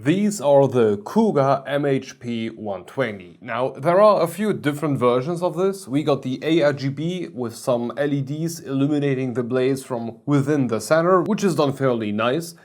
These are the Cougar MHP 120. Now, there are a few different versions of this. We got the ARGB with some LEDs illuminating the blades from within the center, which is done fairly nice.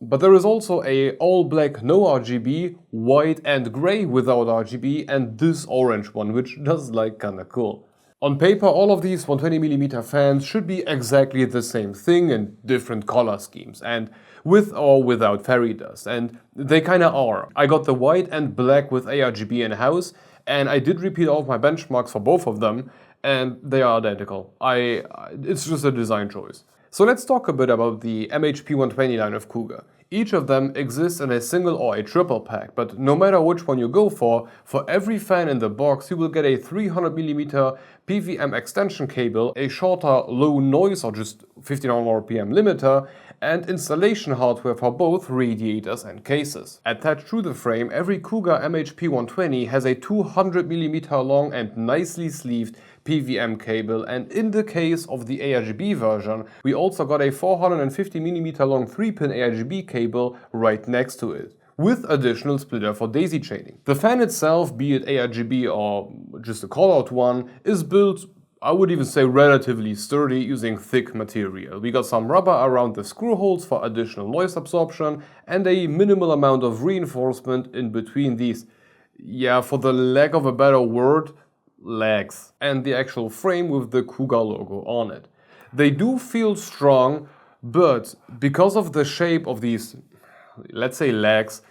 But there is also a all black no RGB, white and gray without RGB, and this orange one, which does like kinda cool. On paper, all of these 120mm fans should be exactly the same thing in different color schemes, and with or without fairy dust, and they kinda are. I got the white and black with ARGB in-house, and I did repeat all of my benchmarks for both of them, and they are identical. It's just a design choice. So let's talk a bit about the MHP 120 line of Cougar. Each of them exists in a single or a triple pack, but no matter which one you go for every fan in the box you will get a 300mm PVM extension cable, a shorter low noise or just 1500 RPM limiter, and installation hardware for both radiators and cases. Attached to the frame, every Cougar MHP 120 has a 200mm long and nicely sleeved PVM cable, and in the case of the ARGB version, we also got a 450mm long 3-pin ARGB cable right next to it, with additional splitter for daisy chaining. The fan itself, be it ARGB or just a call-out one, is built, I would even say, relatively sturdy using thick material. We got some rubber around the screw holes for additional noise absorption and a minimal amount of reinforcement in between these, yeah, for the lack of a better word, legs, and the actual frame with the Cougar logo on it. They do feel strong, but because of the shape of these, let's say, legs,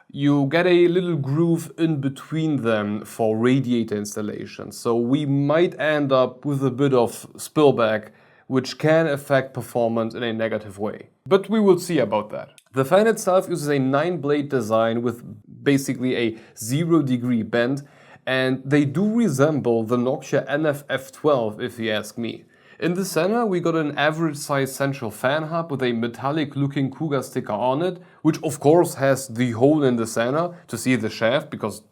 you get a little groove in between them for radiator installation, so we might end up with a bit of spillback, which can affect performance in a negative way. But we will see about that. The fan itself uses a 9-blade design with basically a 0-degree bend, and they do resemble the Nokia NF-F12 if you ask me. In the center we got an average size central fan hub with a metallic looking Cougar sticker on it, which of course has the hole in the center to see the shaft, because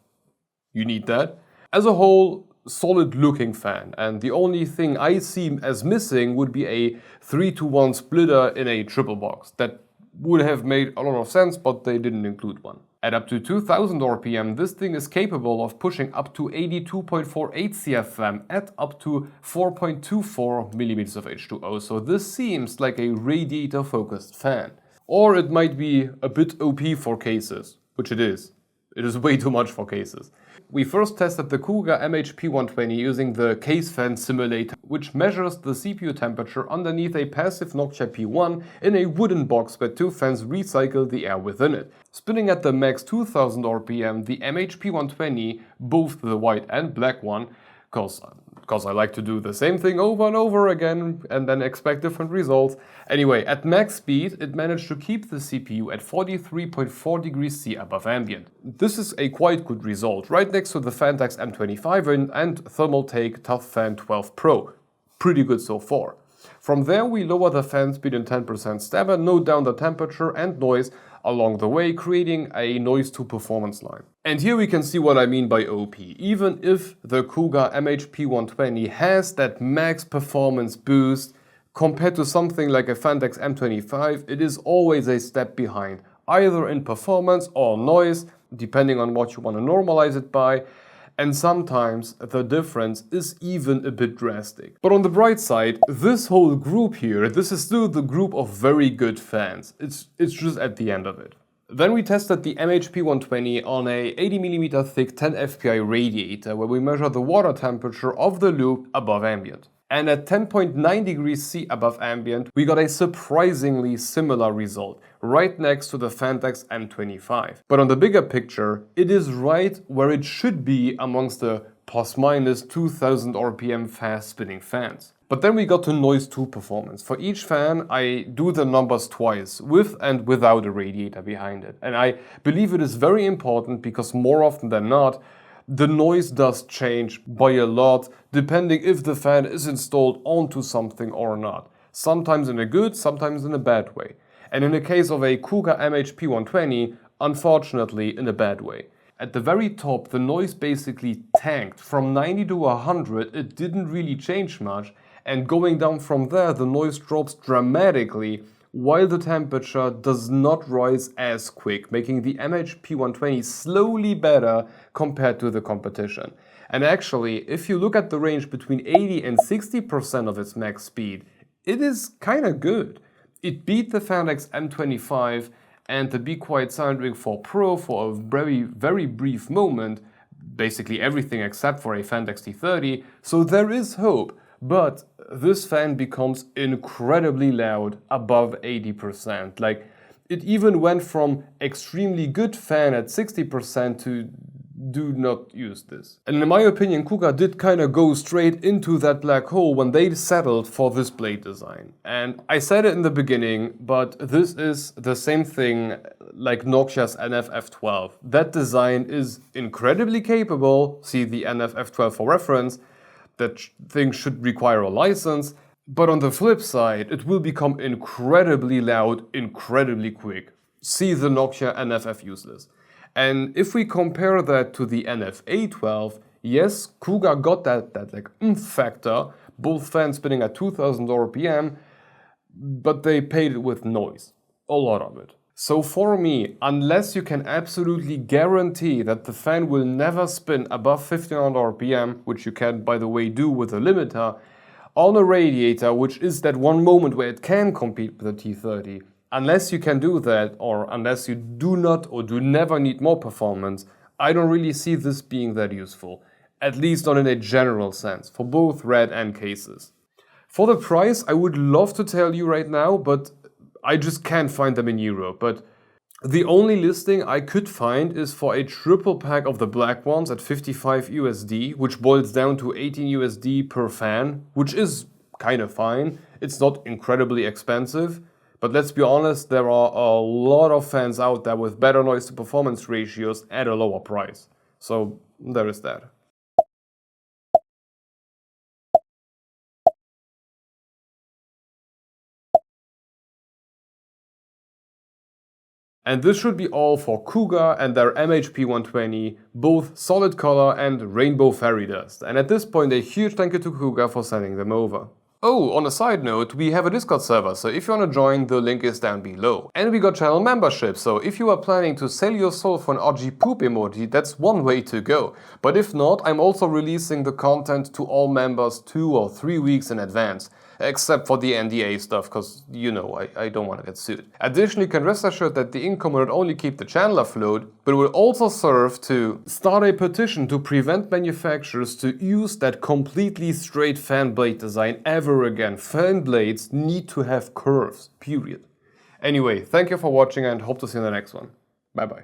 you need that. As a whole, solid looking fan, and the only thing I see as missing would be a 3-to-1 splitter in a triple box. That would have made a lot of sense, but they didn't include one. At up to 2000 RPM, this thing is capable of pushing up to 82.48 CFM at up to 4.24mm of H2O, so this seems like a radiator-focused fan. Or it might be a bit OP for cases, which it is. It is way too much for cases. We first tested the Cougar MHP 120 using the case fan simulator, which measures the CPU temperature underneath a passive Nokia P1 in a wooden box where two fans recycle the air within it. Spinning at the max 2000 RPM, the MHP 120, both the white and black one, because I like to do the same thing over and over again and then expect different results. Anyway, at max speed, it managed to keep the CPU at 43.4 degrees C above ambient. This is a quite good result, right next to the Fantax M25 and Thermaltake Tough Fan 12 Pro. Pretty good so far. From there we lower the fan speed in 10% step and note down the temperature and noise along the way, creating a noise to performance line. And here we can see what I mean by OP. Even if the Cougar MHP 120 has that max performance boost, compared to something like a Fantax M25, it is always a step behind, either in performance or noise, depending on what you want to normalize it by. And sometimes the difference is even a bit drastic. But on the bright side, this whole group here, this is still the group of very good fans. It's just at the end of it. Then we tested the MHP 120 on a 80mm thick 10 FPI radiator, where we measure the water temperature of the loop above ambient. And at 10.9 degrees C above ambient, we got a surprisingly similar result, right next to the Fantax M25. But on the bigger picture, it is right where it should be amongst the plus-minus 2000 RPM fast spinning fans. But then we got to noise to performance. For each fan, I do the numbers twice, with and without a radiator behind it. And I believe it is very important because more often than not, the noise does change by a lot, depending if the fan is installed onto something or not. Sometimes in a good, sometimes in a bad way. And in the case of a Cougar MHP 120, unfortunately in a bad way. At the very top, the noise basically tanked. From 90 to 100, it didn't really change much, and going down from there, the noise drops dramatically, while the temperature does not rise as quick, making the MHP 120 slowly better compared to the competition. And actually, if you look at the range between 80 and 60% of its max speed, it is kinda good. It beat the Fandex M25 and the Be Quiet Soundring 4 Pro for a very brief moment, basically everything except for a Fandex T30, so there is hope. But this fan becomes incredibly loud above 80%. Like, it even went from extremely good fan at 60% to do not use this. And in my opinion, Cougar did kind of go straight into that black hole when they settled for this blade design. And I said it in the beginning, but this is the same thing like Nokia's NF-F12. That design is incredibly capable, see the NF-F12 for reference. That thing should require a license, but on the flip side, it will become incredibly loud, incredibly quick. See the Nokia NF-F useless. And if we compare that to the NF-A12, yes, Cougar got that like factor, both fans spinning at 2000 RPM, but they paid it with noise, a lot of it. So for me, unless you can absolutely guarantee that the fan will never spin above 1500 RPM, which you can, by the way, do with a limiter, on a Radiator, which is that one moment where it can compete with the T30, unless you can do that, or unless you do not or do never need more performance, I don't really see this being that useful. At least not in a general sense, for both red and cases. For the price, I would love to tell you right now, but I just can't find them in Europe. But the only listing I could find is for a triple pack of the black ones at 55 USD, which boils down to 18 USD per fan, which is kind of fine. It's not incredibly expensive, but let's be honest, there are a lot of fans out there with better noise to performance ratios at a lower price. So there is that. And this should be all for Cougar and their MHP 120, both solid color and rainbow fairy dust. And at this point, a huge thank you to Cougar for sending them over. Oh, on a side note, we have a Discord server, so if you want to join, the link is down below. And we got channel membership, so if you are planning to sell your soul for an RG poop emoji, that's one way to go. But if not, I'm also releasing the content to all members 2 or 3 weeks in advance. Except for the NDA stuff, because, you know, I don't want to get sued. Additionally, you can rest assured that the income will not only keep the channel afloat, but will also serve to start a petition to prevent manufacturers to use that completely straight fan blade design ever again. Fan blades need to have curves, period. Anyway, thank you for watching and hope to see you in the next one. Bye bye.